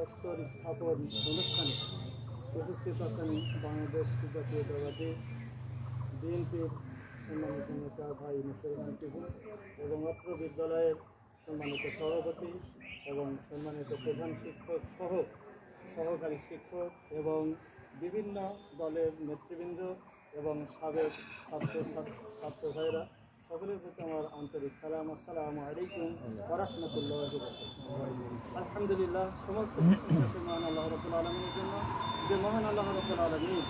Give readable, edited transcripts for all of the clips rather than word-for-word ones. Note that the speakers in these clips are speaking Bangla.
অস্তর স্থাপন অনুষ্ঠানে উপস্থিত আছেন বাংলাদেশ জাতীয়তাবাদী বিএনপির সম্মানিত নেতা ভাই মুসলমান টিভি এবং অত্র বিদ্যালয়ের সম্মানিত সভাপতি এবং সম্মানিত প্রধান শিক্ষক সহ সহকারী শিক্ষক এবং বিভিন্ন দলের নেতৃবৃন্দ এবং সাবেক ছাত্র ভাইরা সকলের প্রতি আমার আন্তরিক সালাম। আসসালামু আলাইকুম ওয়া রাহমাতুল্লাহি ওয়া বারাকাতুহু। আলহামদুলিল্লাহ, সমস্ত মহান আল্লাহ রাব্বুল আলামিনের জন্য যে মহান আল্লাহ রাব্বুল আলামিন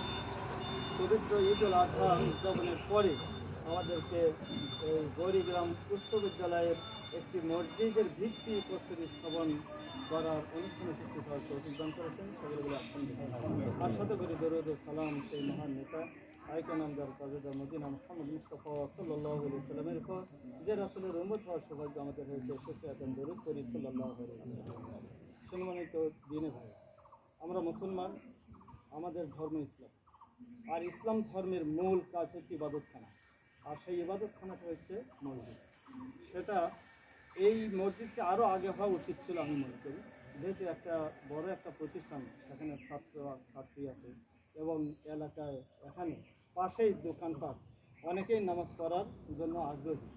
পবিত্র ঈদুল আজহা উদযাপনের পরে আমাদেরকে এই গৌরীগ্রাম উচ্চ বিদ্যালয়ের একটি মসজিদের ভিত্তি প্রস্তর স্থাপন করার অনুষ্ঠানে উপস্থিত হওয়ার তৌফিক দান করেছেন। সকলগুলো আর সাথে করে দরুদ ও সালাম সেই মহান নেতা আইকা নামদার কাজেদার মদিনা মুহাম্মদ মুস্তাফা সাল্লাল্লাহু আলাইহি সাল্লামের উপর যে রাসূলের উম্মত হওয়ার সৌভাগ্য আমাদের হয়েছে, শুকরিয়া দরুদ করি সাল্লাল্লাহু আলাইহি ওয়াসাল্লাম। সম্মানিত দিনে ভাই, আমরা মুসলমান, আমাদের ধর্ম ইসলাম, আর ইসলাম ধর্মের মূল কাজ হচ্ছে ইবাদতখানা, আর সেই ইবাদতখানাটা হচ্ছে মসজিদ। সেটা এই মসজিদটা আরও আগে হওয়া উচিত ছিল আমি মনে করি, যেহেতু একটা বড় একটা প্রতিষ্ঠান, সেখানে ছাত্র ছাত্রী আছে এবং এলাকায় এখানে পাশেই দোকানপাট, অনেকেই নামাজ পড়ার জন্য আগ্রহী।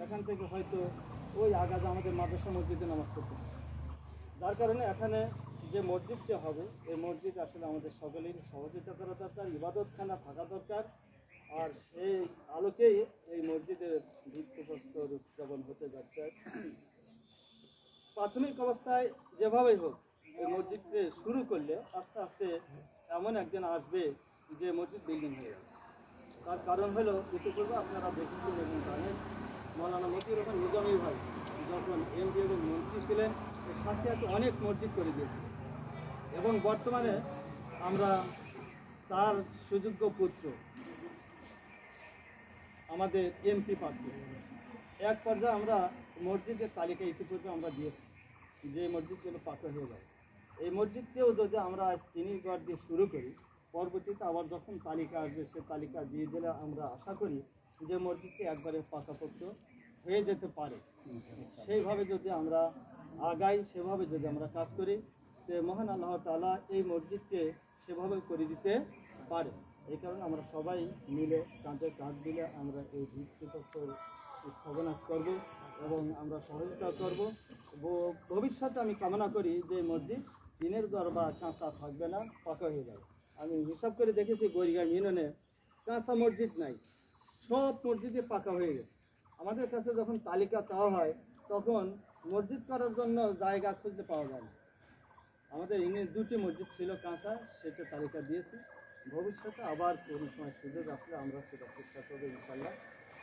এখান থেকে হয়তো ওই আগাজা আমাদের মাদ্রাসা মসজিদে নামাজ পড়তে হবে, যার কারণে এখানে যে মসজিদটা হবে এই মসজিদ আসলে আমাদের সকলেরই সহযোগিতা করা দরকার, ইবাদতখানা থাকা দরকার। আর সেই আলোকেই এই মসজিদের ভিত্তিপ্রস্তর উদযাপন হতে যাচ্ছে। প্রাথমিক অবস্থায় যেভাবেই হোক এই মসজিদকে শুরু করলে আস্তে আস্তে এমন একদিন আসবে যে মসজিদ বিল্ডিং হয়ে যাবে। তার কারণ হলো, ইতিপূর্বে আপনারা দেখেছেন এবং জানেন, মৌলানা মতিউর রহমান নিজামী ভাই যখন এমপি এবং মন্ত্রী ছিলেন এর সাথে সাথে অনেক মসজিদ করে দিয়েছিলেন এবং বর্তমানে আমরা তার সুযোগ্য পুত্র আমাদের এমপি পাচ্ছি। এক পর্যায়ে আমরা মসজিদের তালিকা ইতিপূর্বে আমরা দিয়েছি যে মসজিদগুলো পাকা হয়ে যাবে। এই মসজিদকেও যদি আমরা চিনিগড় দিয়ে শুরু করি, পরবর্তীতে আবার যখন তালিকা আসবে সে তালিকা দিয়ে দিলে আমরা আশা করি যে মসজিদটি একবারে পাকাপোক্ত হয়ে যেতে পারে। সেইভাবে যদি আমরা আগাই, সেভাবে যদি আমরা কাজ করি, যে মহান আল্লাহ তাআলা এই মসজিদকে সেভাবে করে দিতে পারে। এই কারণে আমরা সবাই মিলে কাঁধে কাঁধ দিলে আমরা এই ভিত্তিপ্রস্তর স্থাপনা করব এবং আমরা সহযোগিতা করব। ভবিষ্যতে আমি কামনা করি যে মসজিদ টিনের ঘর বা কাঁচা থাকবে না, পাকা হয়ে যাবে। আমি হিসাব করে দেখেছি গৌরীগ্রাম ইউনিয়নে কাঁচা মসজিদ নাই, সব মসজিদে পাকা হয়ে গেছে। আমাদের কাছে যখন তালিকা চাওয়া হয় তখন মসজিদ করার জন্য জায়গা খুঁজতে পাওয়া যায় না। আমাদের ইউনিয়নে দুটি মসজিদ ছিল কাঁচা, সেটা তালিকা দিয়েছি। ভবিষ্যতে আবার কোনো সময় সুযোগ আসলে আমরা সেটা চেষ্টা করবো ইনশাল্লাহ।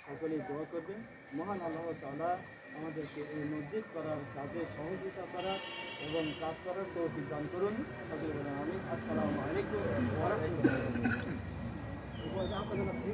সকলেই দোয়া করবেন, মহান আল্লাহ তাআলা আমাদেরকে এই মসজিদ করার কাজে সহযোগিতা করার এবং কাজ করার তৌফিক দান করুন। সকলে বলেন আমিন। আসসালামু আলাইকুম ওয়া রাহমাতুল্লাহি ওয়া বারাকাতুহু।